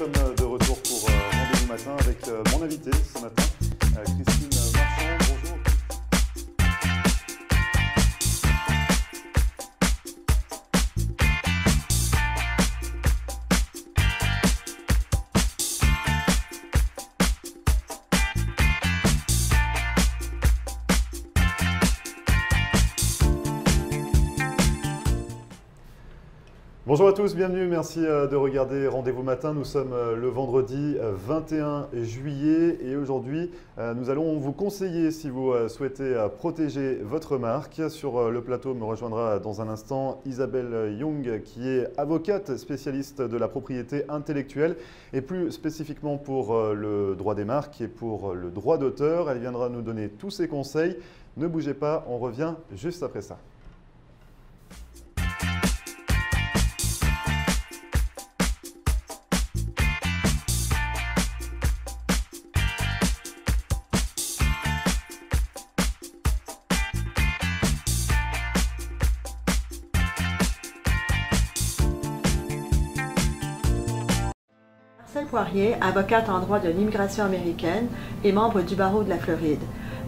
sommes de retour pour Rendez-vous Matin avec mon invité ce matin, Christine Marchand. Bonjour. Bonjour à tous, bienvenue, merci de regarder Rendez-vous Matin. Nous sommes le vendredi 21 juillet et aujourd'hui nous allons vous conseiller si vous souhaitez protéger votre marque. Sur le plateau me rejoindra dans un instant Isabelle Young qui est avocate spécialiste de la propriété intellectuelle et plus spécifiquement pour le droit des marques et pour le droit d'auteur. Elle viendra nous donner tous ses conseils. Ne bougez pas, on revient juste après ça. Marcel Poirier, avocate en droit de l'immigration américaine et membre du barreau de la Floride.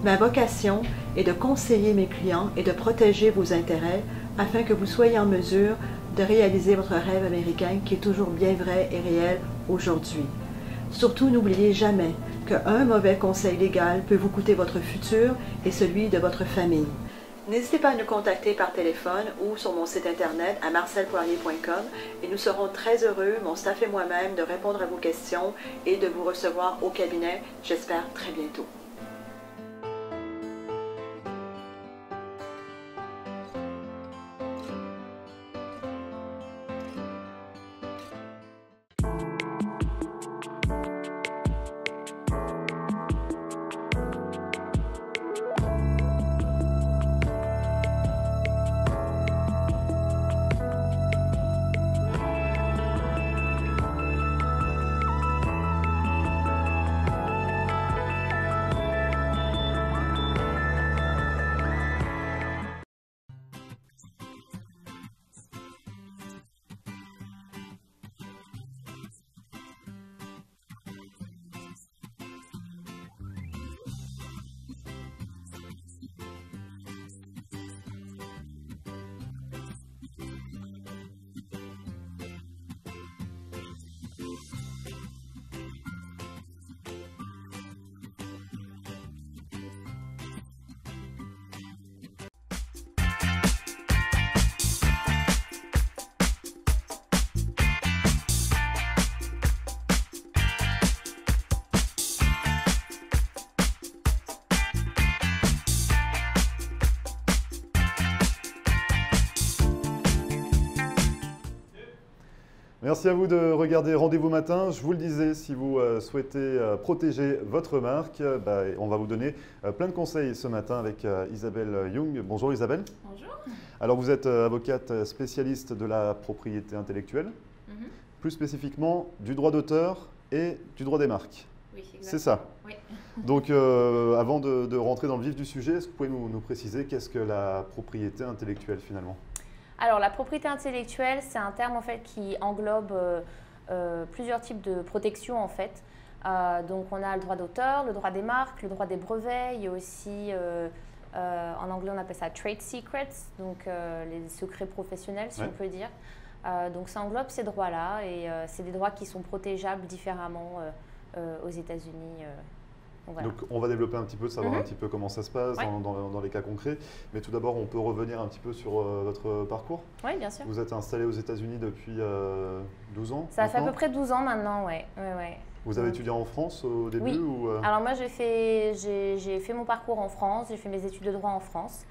Ma vocation est de conseiller mes clients et de protéger vos intérêts afin que vous soyez en mesure de réaliser votre rêve américain qui est toujours bien vrai et réel aujourd'hui. Surtout, n'oubliez jamais qu'un mauvais conseil légal peut vous coûter votre futur et celui de votre famille. N'hésitez pas à nous contacter par téléphone ou sur mon site internet à marcelpoirier.com et nous serons très heureux, mon staff et moi-même, de répondre à vos questions et de vous recevoir au cabinet, j'espère très bientôt. Merci à vous de regarder Rendez-vous Matin. Je vous le disais, si vous souhaitez protéger votre marque, on va vous donner plein de conseils ce matin avec Isabelle Young. Bonjour Isabelle. Bonjour. Alors vous êtes avocate spécialiste de la propriété intellectuelle, plus spécifiquement du droit d'auteur et du droit des marques. Oui, exactement. C'est ça. Oui. Donc avant de rentrer dans le vif du sujet, est-ce que vous pouvez nous préciser qu'est-ce que la propriété intellectuelle finalement ? Alors, la propriété intellectuelle, c'est un terme en fait qui englobe plusieurs types de protection en fait. Donc, on a le droit d'auteur, le droit des marques, le droit des brevets. Il y a aussi, en anglais, on appelle ça trade secrets, donc les secrets professionnels, si on peut dire. Donc, ça englobe ces droits-là et c'est des droits qui sont protégeables différemment aux États-Unis. Voilà. Donc on va développer un petit peu, savoir un petit peu comment ça se passe dans les cas concrets. Mais tout d'abord, on peut revenir un petit peu sur votre parcours. Oui, bien sûr. Vous êtes installé aux États-Unis depuis 12 ans. Ça fait à peu près 12 ans maintenant, oui. Vous avez étudié en France au début ou Alors moi, j'ai fait mon parcours en France, j'ai fait mes études de droit en France.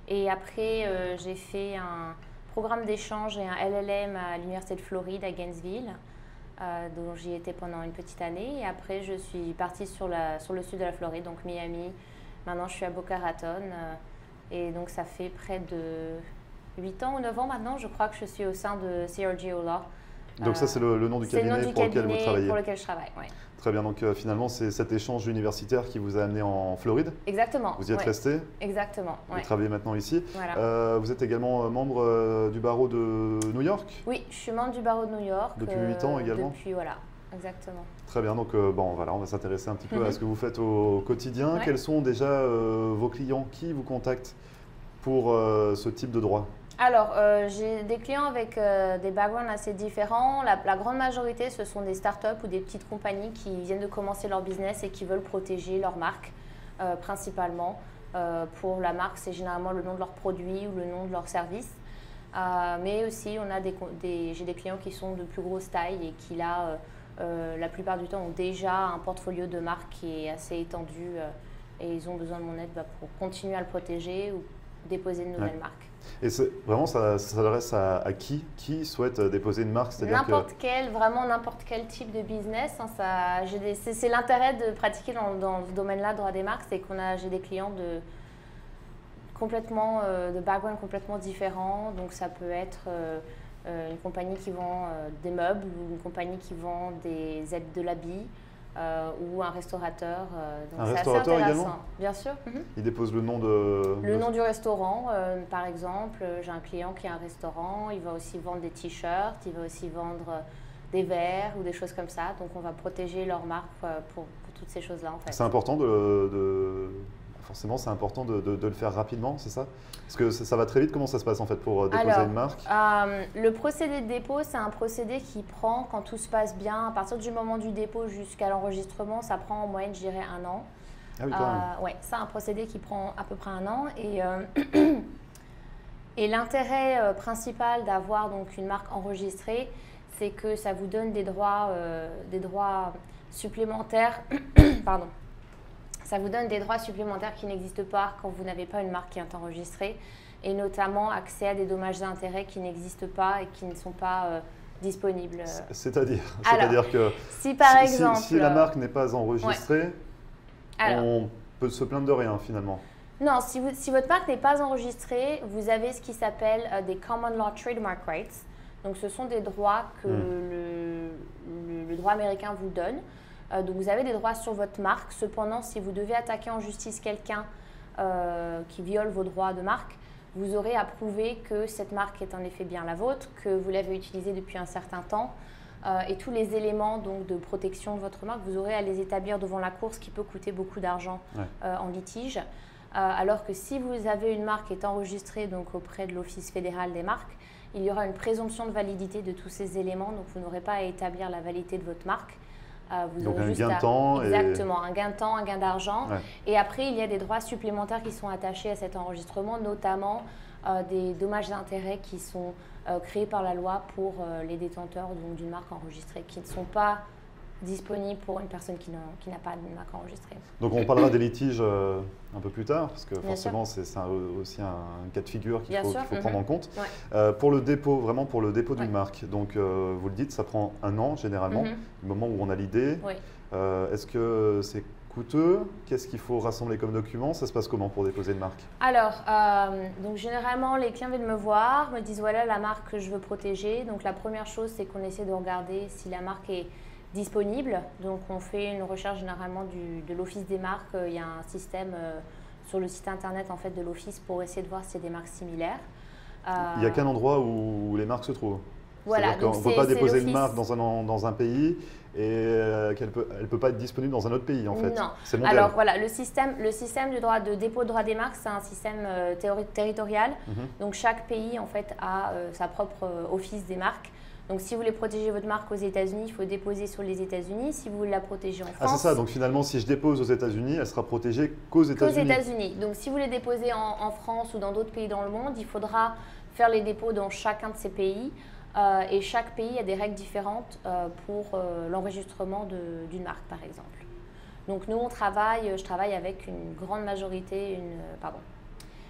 Et après, j'ai fait un programme d'échange et un LLM à l'Université de Floride à Gainesville. dont j'y étais pendant une petite année. Et après, je suis partie sur le sud de la Floride, donc Miami. Maintenant, je suis à Boca Raton. Et donc, ça fait près de 8 ans ou 9 ans maintenant, je crois que je suis au sein de CRGO Law. Donc ça, c'est le nom du cabinet pour lequel vous travaillez. Pour lequel je travaille, oui. Très bien, donc finalement, c'est cet échange universitaire qui vous a amené en Floride. Exactement. Vous y êtes resté. Exactement. Vous travaillez maintenant ici. Voilà. Vous êtes également membre du barreau de New York. Oui, je suis membre du barreau de New York. Depuis 8 ans également. Depuis, voilà. exactement. Très bien, donc bon, voilà, on va s'intéresser un petit peu à ce que vous faites au quotidien. Ouais. Quels sont déjà vos clients qui vous contactent pour ce type de droit? Alors, j'ai des clients avec des backgrounds assez différents. La grande majorité, ce sont des startups ou des petites compagnies qui viennent de commencer leur business et qui veulent protéger leur marque, principalement. Pour la marque, c'est généralement le nom de leur produit ou le nom de leur service. Mais aussi, j'ai des clients qui sont de plus grosse taille et qui, là, la plupart du temps, ont déjà un portfolio de marques qui est assez étendu et ils ont besoin de mon aide pour continuer à le protéger ou déposer une nouvelle marque. Et vraiment, ça s'adresse à qui souhaite déposer une marque? Vraiment n'importe quel type de business. Hein, c'est l'intérêt de pratiquer dans ce domaine-là, droit des marques, c'est j'ai des clients de background complètement différents. Donc ça peut être une compagnie qui vend des meubles ou une compagnie qui vend des aides de l'habit. Ou un restaurateur. Un restaurateur également? Bien sûr. Il dépose le nom de… Le nom du restaurant, par exemple. J'ai un client qui a un restaurant, il va aussi vendre des t-shirts, il va aussi vendre des verres ou des choses comme ça. Donc on va protéger leur marque pour toutes ces choses-là en fait. C'est important forcément, c'est important de le faire rapidement, c'est ça? Parce que ça va très vite. Comment ça se passe en fait pour déposer une marque? Le procédé de dépôt, c'est un procédé qui prend, quand tout se passe bien, à partir du moment du dépôt jusqu'à l'enregistrement, ça prend en moyenne, je dirais, 1 an. Ah oui, quand même. Ouais, c'est un procédé qui prend à peu près 1 an. Et l'intérêt principal d'avoir donc une marque enregistrée, c'est que ça vous donne des droits supplémentaires. Pardon. Ça vous donne des droits supplémentaires qui n'existent pas quand vous n'avez pas une marque qui est enregistrée, et notamment accès à des dommages et intérêts qui n'existent pas et qui ne sont pas disponibles. C'est-à-dire que si par exemple… Si la marque n'est pas enregistrée, on peut se plaindre de rien finalement. Non, si votre marque n'est pas enregistrée, vous avez ce qui s'appelle des Common Law Trademark Rights. Donc ce sont des droits que le droit américain vous donne. Donc vous avez des droits sur votre marque. Cependant, si vous devez attaquer en justice quelqu'un qui viole vos droits de marque, vous aurez à prouver que cette marque est en effet bien la vôtre, que vous l'avez utilisée depuis un certain temps. Et tous les éléments donc, de protection de votre marque, vous aurez à les établir devant la cour, ce qui peut coûter beaucoup d'argent en litige. Alors que si vous avez une marque qui est enregistrée donc, auprès de l'Office fédéral des marques, il y aura une présomption de validité de tous ces éléments, donc vous n'aurez pas à établir la validité de votre marque. Donc un gain de temps. Exactement, un gain de temps, un gain d'argent. Ouais. Et après, il y a des droits supplémentaires qui sont attachés à cet enregistrement, notamment des dommages et intérêts qui sont créés par la loi pour les détenteurs d'une marque enregistrée, qui ne sont pas disponibles pour une personne qui n'a pas de marque enregistrée. Donc on parlera des litiges un peu plus tard, parce que Bien forcément c'est aussi un cas de figure qu'il faut prendre en compte. Ouais. Pour le dépôt, vraiment pour le dépôt d'une marque, donc vous le dites, ça prend 1 an généralement, du moment où on a l'idée. Oui. Est-ce que c'est coûteux? Qu'est-ce qu'il faut rassembler comme document? Ça se passe comment pour déposer une marque? Alors, donc généralement, les clients viennent me voir, me disent voilà la marque que je veux protéger. Donc la première chose, c'est qu'on essaie de regarder si la marque est disponible. Donc on fait une recherche généralement de l'Office des marques. Il y a un système sur le site internet en fait, de l'Office pour essayer de voir s'il y a des marques similaires. Il n'y a qu'un endroit où les marques se trouvent. Voilà, on ne peut pas déposer une marque dans un pays et qu'elle ne peut pas être disponible dans un autre pays en fait. Non. C'est mondial. Alors voilà, le système de dépôt de droit des marques, c'est un système territorial. Donc chaque pays en fait a sa propre office des marques. Donc si vous voulez protéger votre marque aux États-Unis, il faut déposer sur les États-Unis. Si vous voulez la protéger en France… Ah c'est ça, donc finalement si je dépose aux États-Unis, elle sera protégée qu'aux États-Unis. Qu'aux États-Unis. Donc si vous voulez déposer en France ou dans d'autres pays dans le monde, il faudra faire les dépôts dans chacun de ces pays. Et chaque pays a des règles différentes pour l'enregistrement d'une marque, par exemple. Donc nous, je travaille avec une grande majorité,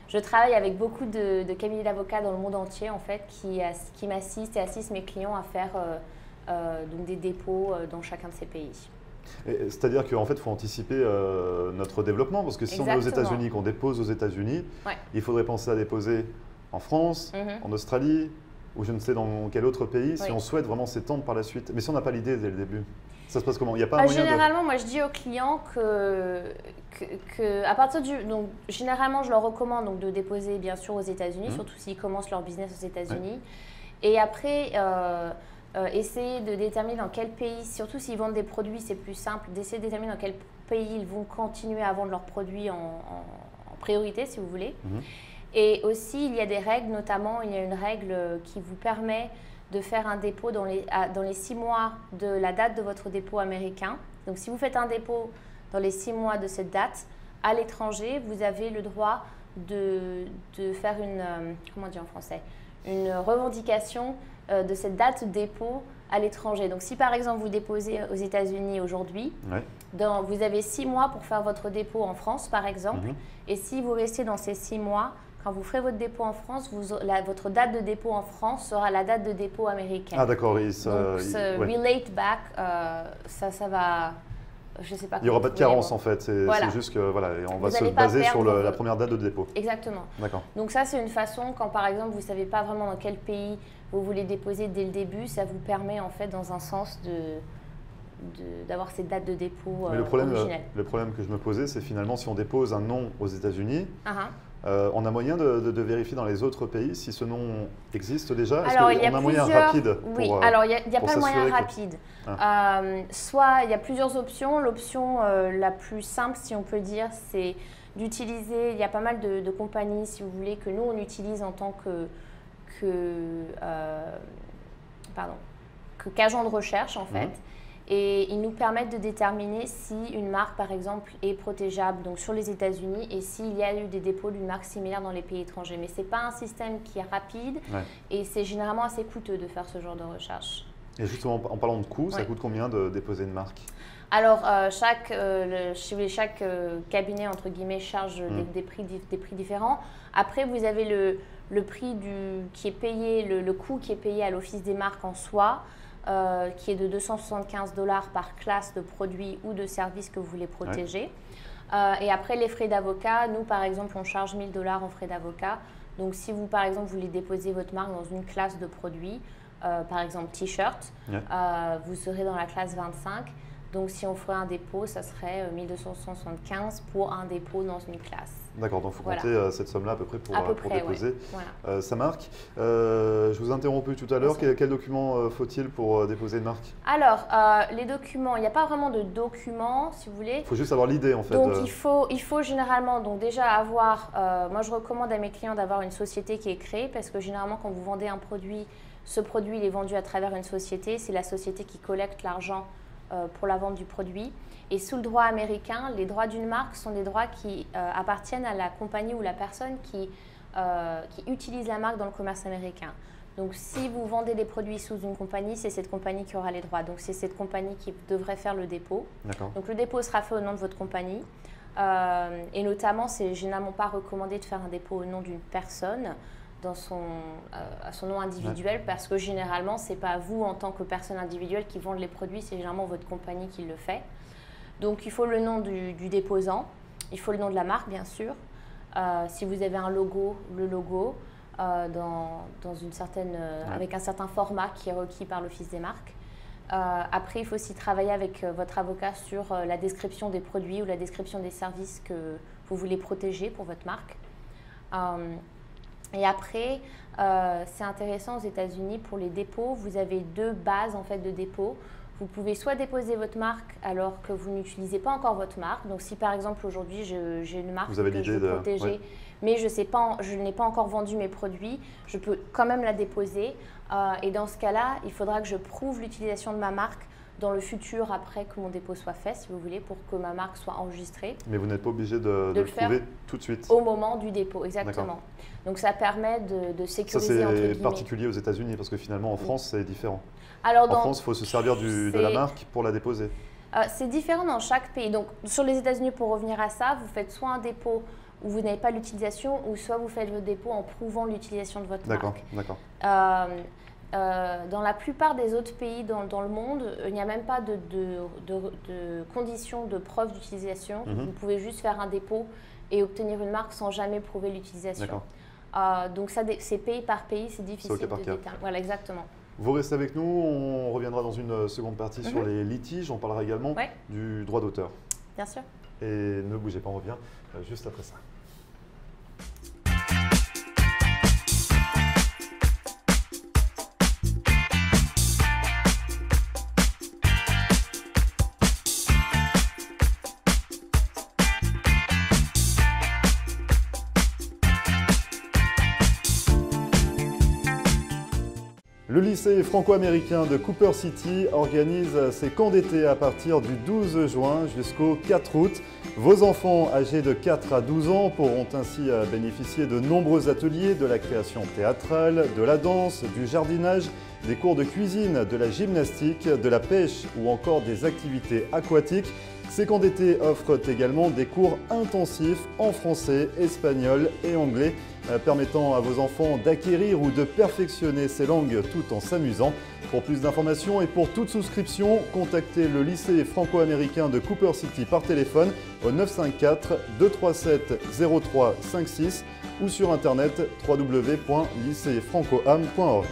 je travaille avec beaucoup de cabinets d'avocats dans le monde entier, en fait, qui m'assistent et assistent mes clients à faire donc des dépôts dans chacun de ces pays. C'est-à-dire qu'en fait, il faut anticiper notre développement, parce que si on est aux États-Unis, qu'on dépose aux États-Unis, il faudrait penser à déposer en France, en Australie, ou je ne sais dans quel autre pays, si on souhaite vraiment s'étendre par la suite. Mais si on n'a pas l'idée dès le début, ça se passe comment? Il n'y a pas moyen généralement, moi je dis aux clients que à partir donc généralement je leur recommande donc, de déposer bien sûr aux États-Unis, surtout s'ils commencent leur business aux États-Unis. Et après, essayez de déterminer dans quel pays, surtout s'ils vendent des produits, c'est plus simple, d'essayer de déterminer dans quel pays ils vont continuer à vendre leurs produits en priorité, si vous voulez. Et aussi, il y a des règles, notamment, il y a une règle qui vous permet de faire un dépôt dans les 6 mois de la date de votre dépôt américain. Donc, si vous faites un dépôt dans les 6 mois de cette date, à l'étranger, vous avez le droit de faire comment dire en français, une revendication de cette date de dépôt à l'étranger. Donc, si par exemple vous déposez aux États-Unis aujourd'hui, vous avez 6 mois pour faire votre dépôt en France, par exemple. Et si vous restez dans ces 6 mois, quand vous ferez votre dépôt en France, votre date de dépôt en France sera la date de dépôt américaine. Ah d'accord. Donc, relate back, ça va. Je sais pas. Il n'y aura pas de carence en fait. C'est juste que voilà, on va se baser sur la première date de dépôt. Exactement. D'accord. Donc ça, c'est une façon, quand par exemple vous ne savez pas vraiment dans quel pays vous voulez déposer dès le début, ça vous permet en fait dans un sens d'avoir cette date de dépôt originelle. Le problème que je me posais, c'est finalement si on dépose un nom aux États-Unis, on a moyen de vérifier dans les autres pays si ce nom existe déjà. Est-ce qu'on a un moyen rapide Oui, alors il n'y a pas de moyen rapide. Soit il y a plusieurs options. L'option la plus simple, si on peut dire, c'est d'utiliser, il y a pas mal de compagnies, si vous voulez, que nous on utilise en tant qu'agent de recherche en fait. Et ils nous permettent de déterminer si une marque, par exemple, est protégeable donc sur les États-Unis et s'il y a eu des dépôts d'une marque similaire dans les pays étrangers. Mais ce n'est pas un système qui est rapide et c'est généralement assez coûteux de faire ce genre de recherche. Et justement, en parlant de coûts, ça coûte combien de déposer une marque? Alors, chaque cabinet, entre guillemets, charge des prix différents. Après, vous avez le prix qui est payé, le coût qui est payé à l'Office des marques en soi, qui est de 275 $ par classe de produits ou de services que vous voulez protéger. Et après, les frais d'avocat, nous, par exemple, on charge 1 000 $ en frais d'avocat. Donc, si vous, par exemple, voulez déposer votre marque dans une classe de produits, par exemple t-shirt, vous serez dans la classe 25. Donc, si on ferait un dépôt, ça serait 1 275 pour un dépôt dans une classe. D'accord, donc il faut compter cette somme-là à peu près pour déposer sa marque. Je vous ai interrompu tout à l'heure. Quel document faut-il pour déposer une marque? Alors, les documents, il n'y a pas vraiment de documents, si vous voulez. Il faut juste avoir l'idée, en fait. Donc, il faut généralement déjà avoir… moi, je recommande à mes clients d'avoir une société qui est créée parce que généralement, quand vous vendez un produit, ce produit il est vendu à travers une société. C'est la société qui collecte l'argent pour la vente du produit. Et sous le droit américain, les droits d'une marque sont des droits qui appartiennent à la compagnie ou la personne qui utilise la marque dans le commerce américain. Donc, si vous vendez des produits sous une compagnie, c'est cette compagnie qui aura les droits. Donc, c'est cette compagnie qui devrait faire le dépôt. Donc, le dépôt sera fait au nom de votre compagnie. Et notamment, c'est généralement pas recommandé de faire un dépôt au nom d'une personne à son nom individuel parce que généralement, ce n'est pas vous en tant que personne individuelle qui vendez les produits, c'est généralement votre compagnie qui le fait. Donc, il faut le nom du déposant, il faut le nom de la marque, bien sûr. Si vous avez un logo, le logo, avec un certain format qui est requis par l'Office des marques. Après, il faut aussi travailler avec votre avocat sur la description des produits ou la description des services que vous voulez protéger pour votre marque. Et après, c'est intéressant aux États-Unis pour les dépôts, vous avez 2 bases en fait de dépôt. Vous pouvez soit déposer votre marque alors que vous n'utilisez pas encore votre marque. Donc, si par exemple aujourd'hui j'ai une marque que je veux protéger, mais je n'ai pas encore vendu mes produits, je peux quand même la déposer. Et dans ce cas-là, il faudra que je prouve l'utilisation de ma marque dans le futur après que mon dépôt soit fait, si vous voulez, pour que ma marque soit enregistrée. Mais vous n'êtes pas obligé de le prouver tout de suite. Au moment du dépôt, exactement. Donc ça permet de sécuriser entre guillemets. Ça c'est particulier aux États-Unis parce que finalement en France c'est différent. Alors, en France, il faut se servir de la marque pour la déposer. C'est différent dans chaque pays. Donc sur les États-Unis, pour revenir à ça, vous faites soit un dépôt où vous n'avez pas l'utilisation ou soit vous faites le dépôt en prouvant l'utilisation de votre marque. D'accord. Dans la plupart des autres pays dans le monde, il n'y a même pas de conditions de preuve d'utilisation. Vous pouvez juste faire un dépôt et obtenir une marque sans jamais prouver l'utilisation. Donc ça, c'est pays par pays, c'est difficile de déterminer. Voilà, exactement. Vous restez avec nous, on reviendra dans une seconde partie sur les litiges, on parlera également du droit d'auteur. Bien sûr. Et ne bougez pas, on revient juste après ça. Le lycée franco-américain de Cooper City organise ses camps d'été à partir du 12 juin jusqu'au 4 août. Vos enfants âgés de 4 à 12 ans pourront ainsi bénéficier de nombreux ateliers, de la création théâtrale, de la danse, du jardinage, des cours de cuisine, de la gymnastique, de la pêche ou encore des activités aquatiques. Ces camps d'été offrent également des cours intensifs en français, espagnol et anglais, permettant à vos enfants d'acquérir ou de perfectionner ces langues tout en s'amusant. Pour plus d'informations et pour toute souscription, contactez le lycée franco-américain de Cooper City par téléphone au 954 237 0356 ou sur internet www.lycéefrancoam.org.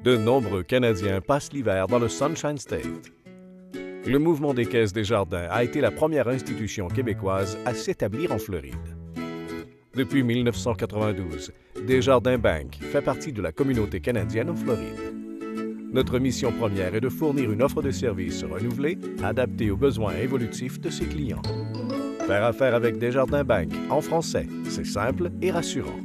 De nombreux Canadiens passent l'hiver dans le Sunshine State. Le mouvement des Caisses des Jardins a été la première institution québécoise à s'établir en Floride. Depuis 1992, Desjardins Bank fait partie de la communauté canadienne en Floride. Notre mission première est de fournir une offre de services renouvelée, adaptée aux besoins évolutifs de ses clients. Faire affaire avec Desjardins Bank en français, c'est simple et rassurant.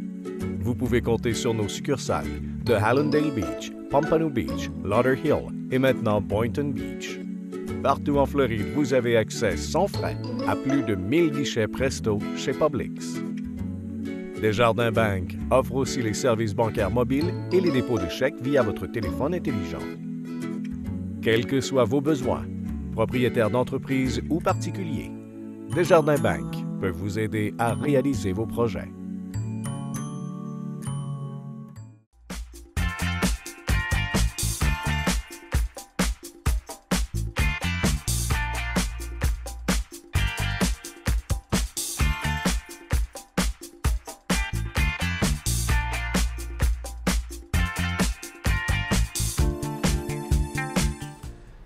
Vous pouvez compter sur nos succursales de Hallandale Beach, Pompano Beach, Lauderhill et maintenant Boynton Beach. Partout en Floride, vous avez accès sans frais à plus de 1000 guichets Presto chez Publix. Desjardins Bank offre aussi les services bancaires mobiles et les dépôts de chèques via votre téléphone intelligent. Quels que soient vos besoins, propriétaires d'entreprise ou particuliers, Desjardins Bank peut vous aider à réaliser vos projets.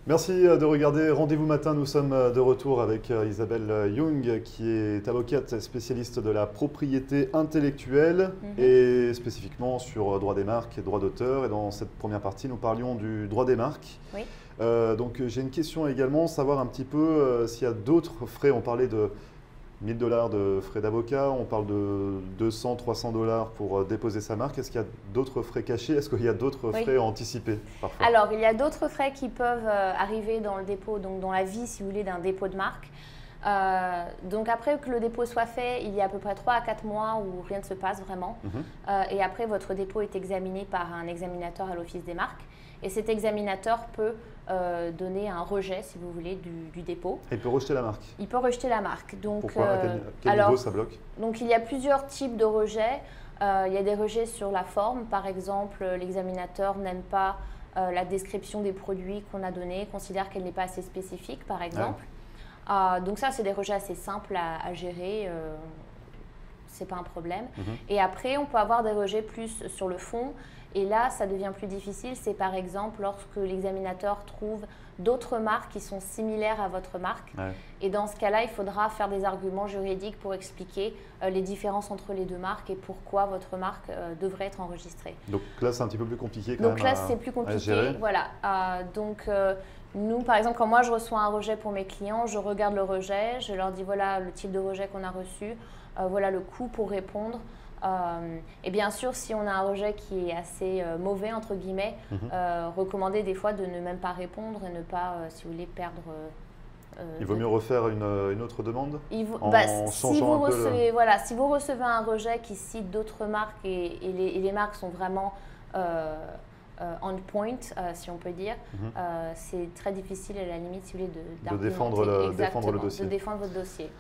Merci de regarder Rendez-vous matin. Nous sommes de retour avec Isabelle Young, qui est avocate spécialiste de la propriété intellectuelle et spécifiquement sur droit des marques et droit d'auteur. Et dans cette première partie, nous parlions du droit des marques. Oui. Donc j'ai une question également, savoir un petit peu s'il y a d'autres frais. On parlait de 1 000 $ de frais d'avocat, on parle de 200, 300 $ pour déposer sa marque. Est-ce qu'il y a d'autres frais cachés? Est-ce qu'il y a d'autres frais anticipés parfois? Alors, il y a d'autres frais qui peuvent arriver dans le dépôt, donc dans la vie, si vous voulez, d'un dépôt de marque. Donc après que le dépôt soit fait, il y a à peu près 3 à 4 mois où rien ne se passe vraiment. Et après, votre dépôt est examiné par un examinateur à l'Office des marques. Et cet examinateur peut donner un rejet, si vous voulez, du dépôt. Et il peut rejeter la marque? Il peut rejeter la marque. Donc, pourquoi? À quel niveau ça bloque? Donc il y a plusieurs types de rejets. Il y a des rejets sur la forme. Par exemple, l'examinateur n'aime pas la description des produits qu'on a donnés, considère qu'elle n'est pas assez spécifique, par exemple. Donc ça, c'est des rejets assez simples à gérer. Ce n'est pas un problème. Et après, on peut avoir des rejets plus sur le fond. Et là, ça devient plus difficile. C'est par exemple lorsque l'examinateur trouve d'autres marques qui sont similaires à votre marque. Et dans ce cas-là, il faudra faire des arguments juridiques pour expliquer les différences entre les deux marques et pourquoi votre marque devrait être enregistrée. Donc là, c'est un petit peu plus compliqué quand même. Donc là, c'est plus compliqué. Voilà. Nous, par exemple, quand moi je reçois un rejet pour mes clients, je regarde le rejet, je leur dis voilà le type de rejet qu'on a reçu, voilà le coût pour répondre. Et bien sûr, si on a un rejet qui est assez mauvais, entre guillemets, recommander des fois de ne même pas répondre et ne pas, si vous voulez, perdre… il vaut mieux refaire une autre demande si vous recevez un rejet qui cite d'autres marques et les marques sont vraiment on point, si on peut dire, c'est très difficile à la limite, si vous voulez, de défendre le dossier. De défendre votre dossier.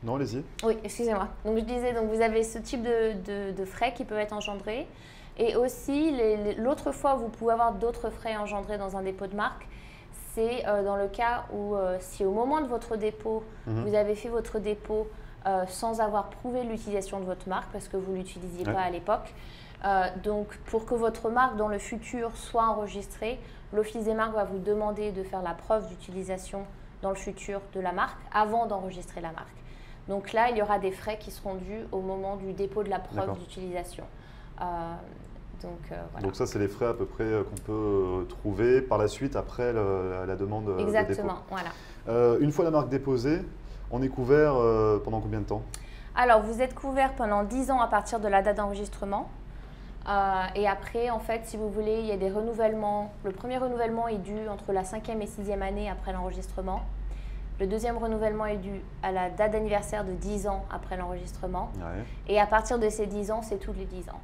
Non, allez-y. Oui, excusez-moi. Donc je disais, donc vous avez ce type de frais qui peuvent être engendrés. Et aussi, l'autre fois où vous pouvez avoir d'autres frais engendrés dans un dépôt de marque, c'est dans le cas où si au moment de votre dépôt, vous avez fait votre dépôt sans avoir prouvé l'utilisation de votre marque parce que vous ne l'utilisiez pas à l'époque, Donc, pour que votre marque dans le futur soit enregistrée, l'Office des marques va vous demander de faire la preuve d'utilisation dans le futur de la marque avant d'enregistrer la marque. Donc là, il y aura des frais qui seront dus au moment du dépôt de la preuve d'utilisation. Voilà. Donc ça, c'est les frais à peu près qu'on peut trouver par la suite après la demande de dépôt. Exactement, voilà. Une fois la marque déposée, on est couvert pendant combien de temps? Alors, vous êtes couvert pendant 10 ans à partir de la date d'enregistrement. Et après, en fait, si vous voulez, il y a des renouvellements. Le premier renouvellement est dû entre la 5e et 6e année après l'enregistrement. Le deuxième renouvellement est dû à la date d'anniversaire de 10 ans après l'enregistrement. Ouais. Et à partir de ces 10 ans, c'est tous les 10 ans.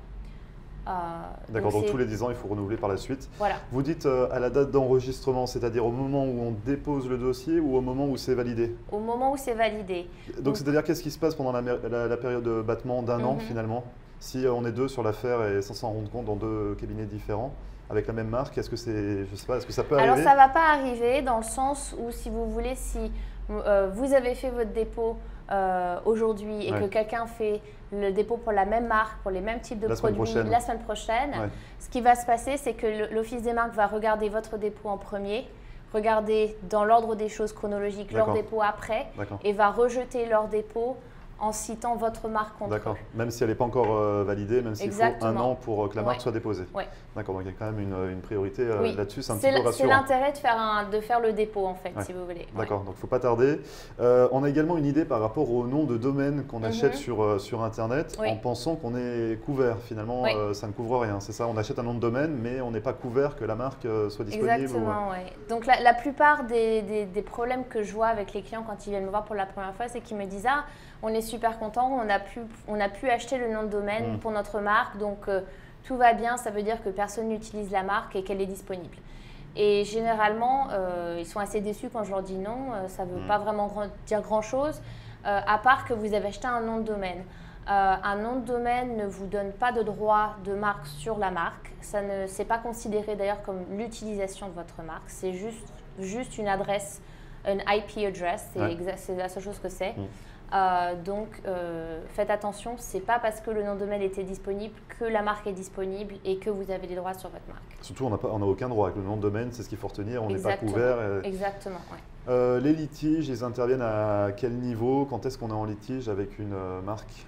D'accord, donc tous les 10 ans, il faut renouveler par la suite. Voilà. Vous dites à la date d'enregistrement, c'est-à-dire au moment où on dépose le dossier ou au moment où c'est validé? Au moment où c'est validé. Donc c'est-à-dire qu'est-ce qui se passe pendant la période de battement d'un an finalement? Si on est deux sur l'affaire et sans s'en rendre compte dans deux cabinets différents, avec la même marque, est-ce que c'est, je sais pas, est-ce que ça peut arriver? Alors ça ne va pas arriver dans le sens où, si vous voulez, si vous avez fait votre dépôt aujourd'hui et que quelqu'un fait le dépôt pour la même marque, pour les mêmes types de produits la semaine prochaine, ce qui va se passer, c'est que l'Office des marques va regarder votre dépôt en premier, regarder dans l'ordre des choses chronologiques leur dépôt après et va rejeter leur dépôt en citant votre marque contre eux. D'accord, même si elle n'est pas encore validée, même s'il faut un an pour que la marque soit déposée. D'accord, donc il y a quand même une priorité là-dessus, c'est un petit peu rassurant. C'est l'intérêt de faire le dépôt en fait, si vous voulez. D'accord, donc il ne faut pas tarder. On a également une idée par rapport au nom de domaine qu'on achète sur Internet en pensant qu'on est couvert. Finalement, ça ne couvre rien, c'est ça? On achète un nom de domaine, mais on n'est pas couvert que la marque soit disponible. Exactement, oui. Donc la plupart des problèmes que je vois avec les clients quand ils viennent me voir pour la première fois, c'est qu'ils me disent « Ah, on est super content, on a pu acheter le nom de domaine pour notre marque, donc tout va bien, ça veut dire que personne n'utilise la marque et qu'elle est disponible. » Et généralement, ils sont assez déçus quand je leur dis non, ça ne veut pas vraiment dire grand-chose, à part que vous avez acheté un nom de domaine. Un nom de domaine ne vous donne pas de droit de marque sur la marque, ça ne s'est pas considéré d'ailleurs comme l'utilisation de votre marque, c'est juste une adresse, une IP address, c'est la seule chose que c'est. Donc, faites attention, ce n'est pas parce que le nom de domaine était disponible que la marque est disponible et que vous avez des droits sur votre marque. Surtout, on n'a aucun droit avec le nom de domaine, c'est ce qu'il faut retenir, on n'est pas couvert. Exactement, les litiges, ils interviennent à quel niveau? Quand est-ce qu'on est en litige avec une marque?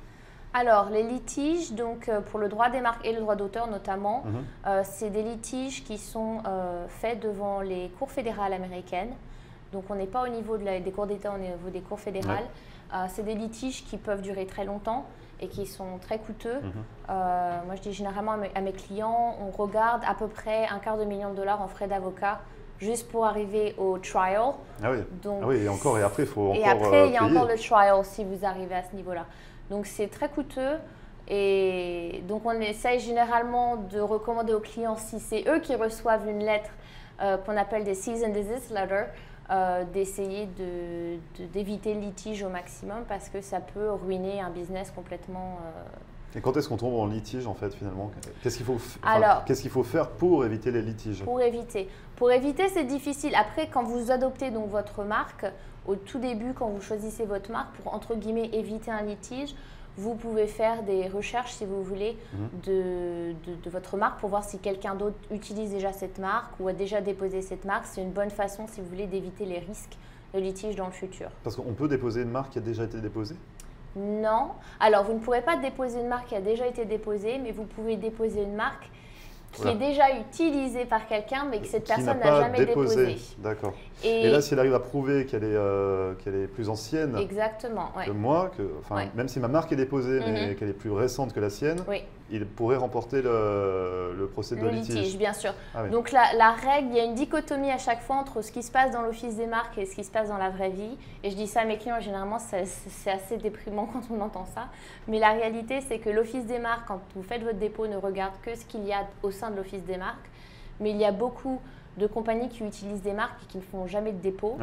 Alors, les litiges, donc, pour le droit des marques et le droit d'auteur notamment, c'est des litiges qui sont faits devant les cours fédérales américaines. Donc, on n'est pas au niveau des cours d'État, on est au niveau des cours fédérales. C'est des litiges qui peuvent durer très longtemps et qui sont très coûteux. Moi, je dis généralement à mes clients, on regarde à peu près $250 000 en frais d'avocat juste pour arriver au trial. Donc, et encore, et après, il faut encore Et après, il y a payer. encore le trial si vous arrivez à ce niveau-là. Donc, c'est très coûteux. Et donc, on essaye généralement de recommander aux clients, si c'est eux qui reçoivent une lettre qu'on appelle des cease and desist letters, d'essayer d'éviter le litige au maximum parce que ça peut ruiner un business complètement. Et quand est-ce qu'on tombe en litige en fait finalement? Qu'est-ce qu'il faut faire pour éviter les litiges? Pour éviter, c'est difficile. Après, quand vous adoptez donc votre marque, au tout début, quand vous choisissez votre marque, pour entre guillemets éviter un litige, vous pouvez faire des recherches, si vous voulez, de votre marque pour voir si quelqu'un d'autre utilise déjà cette marque ou a déjà déposé cette marque. C'est une bonne façon, si vous voulez, d'éviter les risques de litige dans le futur. Parce qu'on peut déposer une marque qui a déjà été déposée? Non. Alors, vous ne pourrez pas déposer une marque qui a déjà été déposée, mais vous pouvez déposer une marque qui est déjà utilisée par quelqu'un, mais que cette personne n'a jamais déposée. D'accord. Et là, si elle arrive à prouver qu'elle est plus ancienne que moi, même si ma marque est déposée, mais qu'elle est plus récente que la sienne, il pourrait remporter le procès de litige. Bien sûr. Donc la règle, il y a une dichotomie à chaque fois entre ce qui se passe dans l'office des marques et ce qui se passe dans la vraie vie. Et je dis ça à mes clients, généralement, c'est assez déprimant quand on entend ça. Mais la réalité, c'est que l'office des marques, quand vous faites votre dépôt, ne regarde que ce qu'il y a au sein de l'office des marques. Mais il y a beaucoup de compagnies qui utilisent des marques et qui ne font jamais de dépôt.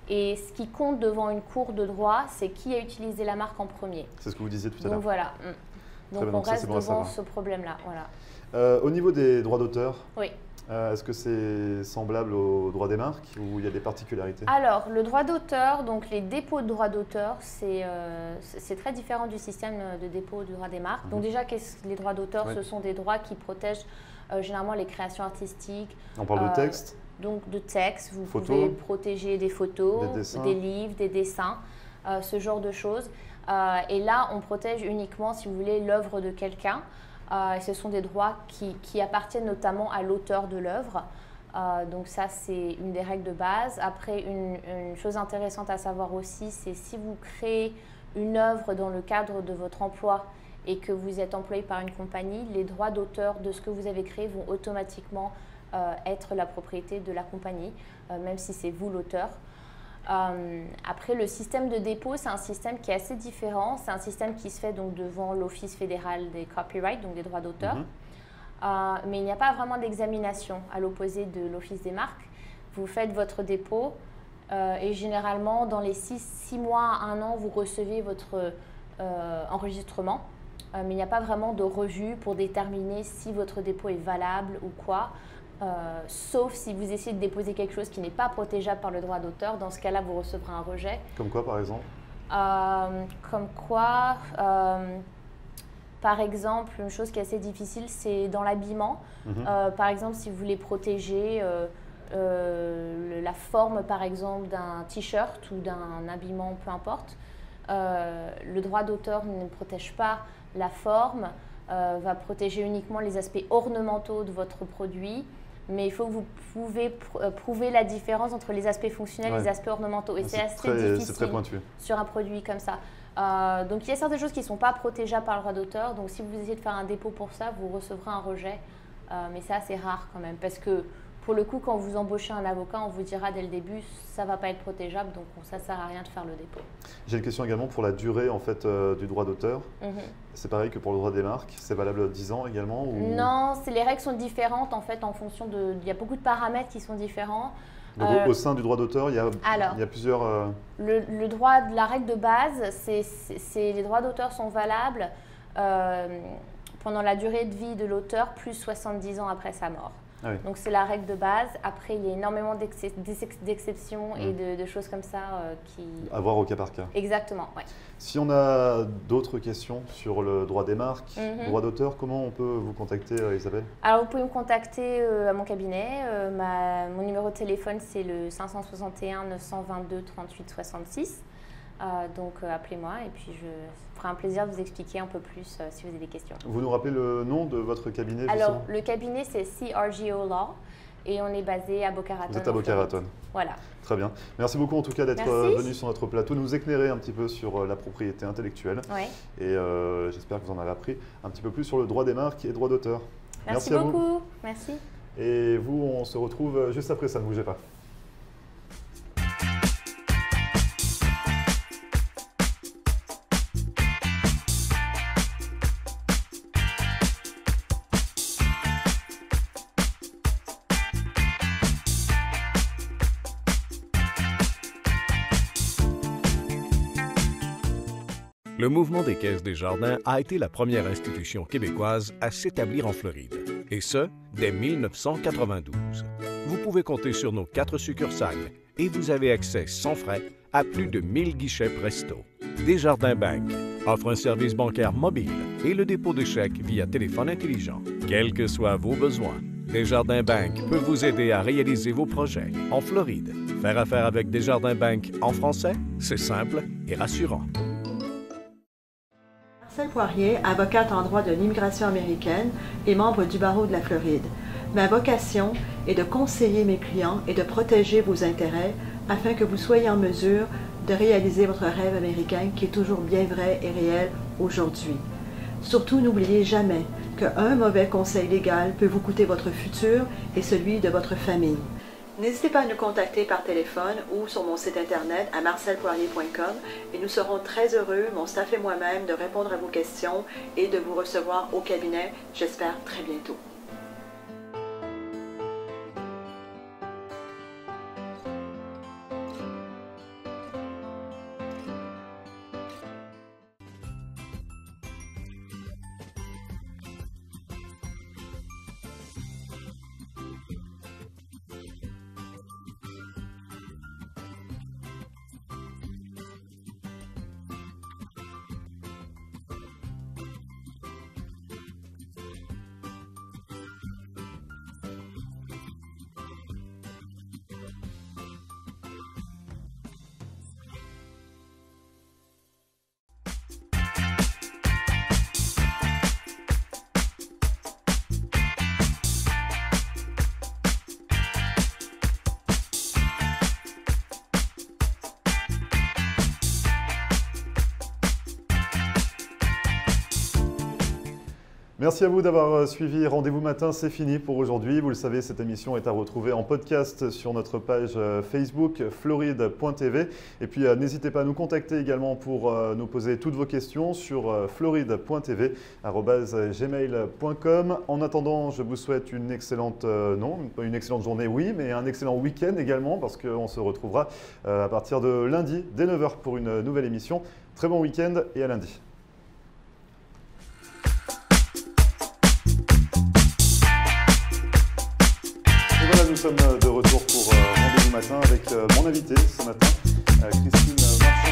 Et ce qui compte devant une cour de droit, c'est qui a utilisé la marque en premier. C'est ce que vous disiez tout à l'heure. Donc voilà. Donc on reste devant ce problème-là. Au niveau des droits d'auteur, Est-ce que c'est semblable au droit des marques ou il y a des particularités? Alors, le droit d'auteur, donc les dépôts de droit d'auteur, c'est très différent du système de dépôt du droit des marques. Donc déjà, les droits d'auteur, ce sont des droits qui protègent généralement les créations artistiques. On parle de texte? Donc de texte, vous pouvez protéger des photos, des livres, des dessins, ce genre de choses. Et là, on protège uniquement, si vous voulez, l'œuvre de quelqu'un. Ce sont des droits qui appartiennent notamment à l'auteur de l'œuvre. Donc ça, c'est une des règles de base. Après, une chose intéressante à savoir aussi, c'est si vous créez une œuvre dans le cadre de votre emploi et que vous êtes employé par une compagnie, les droits d'auteur de ce que vous avez créé vont automatiquement être la propriété de la compagnie, même si c'est vous l'auteur. Après, le système de dépôt, c'est un système qui est assez différent. C'est un système qui se fait donc devant l'Office fédéral des copyrights, donc des droits d'auteur. Mais il n'y a pas vraiment d'examination à l'opposé de l'Office des marques. Vous faites votre dépôt et généralement, dans les 6 mois à 1 an, vous recevez votre enregistrement. Mais il n'y a pas vraiment de revue pour déterminer si votre dépôt est valable ou quoi. Sauf si vous essayez de déposer quelque chose qui n'est pas protégeable par le droit d'auteur. Dans ce cas-là, vous recevrez un rejet. Comme quoi, par exemple? Comme quoi, par exemple, une chose qui est assez difficile, c'est dans l'habillement. Par exemple, si vous voulez protéger la forme, par exemple, d'un t-shirt ou d'un habillement, peu importe, le droit d'auteur ne protège pas la forme, va protéger uniquement les aspects ornementaux de votre produit. Mais il faut que vous pouvez prouver la différence entre les aspects fonctionnels et les aspects ornementaux. Et c'est assez difficile très pointu sur un produit comme ça. Donc il y a certaines choses qui ne sont pas protégeables par le droit d'auteur. Donc si vous essayez de faire un dépôt pour ça, vous recevrez un rejet. Mais c'est assez rare quand même. Parce que pour le coup, quand vous embauchez un avocat, on vous dira dès le début, ça ne va pas être protégeable. Donc ça ne sert à rien de faire le dépôt. J'ai une question également pour la durée en fait, du droit d'auteur. C'est pareil que pour le droit des marques, c'est valable 10 ans également ou... Non, les règles sont différentes en fait en fonction de... Il y a beaucoup de paramètres qui sont différents. Donc au sein du droit d'auteur, il y a plusieurs... Le droit, la règle de base, les droits d'auteur sont valables pendant la durée de vie de l'auteur plus 70 ans après sa mort. Ah oui. Donc c'est la règle de base. Après, il y a énormément d'exceptions et de choses comme ça qui... À voir au cas par cas. Exactement, ouais. Si on a d'autres questions sur le droit des marques, droit d'auteur, comment on peut vous contacter, Isabelle? Alors, vous pouvez me contacter à mon cabinet. Mon numéro de téléphone, c'est le 561 922 38 66. Donc, appelez-moi et puis je ferai un plaisir de vous expliquer un peu plus si vous avez des questions. Vous nous rappelez le nom de votre cabinet? Alors, le cabinet, c'est CRGO Law et on est basé à Boca Raton. Vous êtes à Boca Raton. Voilà. Très bien. Merci beaucoup en tout cas d'être venu sur notre plateau, nous éclairer un petit peu sur la propriété intellectuelle. Ouais. Et j'espère que vous en avez appris un petit peu plus sur le droit des marques et droit d'auteur. Merci beaucoup. Merci. Et vous, on se retrouve juste après ça, ne bougez pas. Le mouvement des Caisses des Jardins a été la première institution québécoise à s'établir en Floride, et ce, dès 1992. Vous pouvez compter sur nos 4 succursales et vous avez accès sans frais à plus de 1000 guichets Presto. Desjardins Bank offre un service bancaire mobile et le dépôt de chèques via téléphone intelligent. Quels que soient vos besoins, Desjardins Bank peut vous aider à réaliser vos projets en Floride. Faire affaire avec Desjardins Bank en français, c'est simple et rassurant. Marcel Poirier, avocate en droit de l'immigration américaine et membre du barreau de la Floride. Ma vocation est de conseiller mes clients et de protéger vos intérêts afin que vous soyez en mesure de réaliser votre rêve américain qui est toujours bien vrai et réel aujourd'hui. Surtout, n'oubliez jamais qu'un mauvais conseil légal peut vous coûter votre futur et celui de votre famille. N'hésitez pas à nous contacter par téléphone ou sur mon site internet à marcelpoirier.com et nous serons très heureux, mon staff et moi-même, de répondre à vos questions et de vous recevoir au cabinet, j'espère très bientôt. Merci à vous d'avoir suivi Rendez-vous Matin, c'est fini pour aujourd'hui. Vous le savez, cette émission est à retrouver en podcast sur notre page Facebook floride.tv. Et puis n'hésitez pas à nous contacter également pour nous poser toutes vos questions sur floride.tv@gmail.com. En attendant, je vous souhaite une excellente, une excellente journée, oui, mais un excellent week-end également, parce qu'on se retrouvera à partir de lundi dès 9h pour une nouvelle émission. Très bon week-end et à lundi. Nous sommes de retour pour Rendez-vous Matin avec mon invité ce matin, Christine Marchand.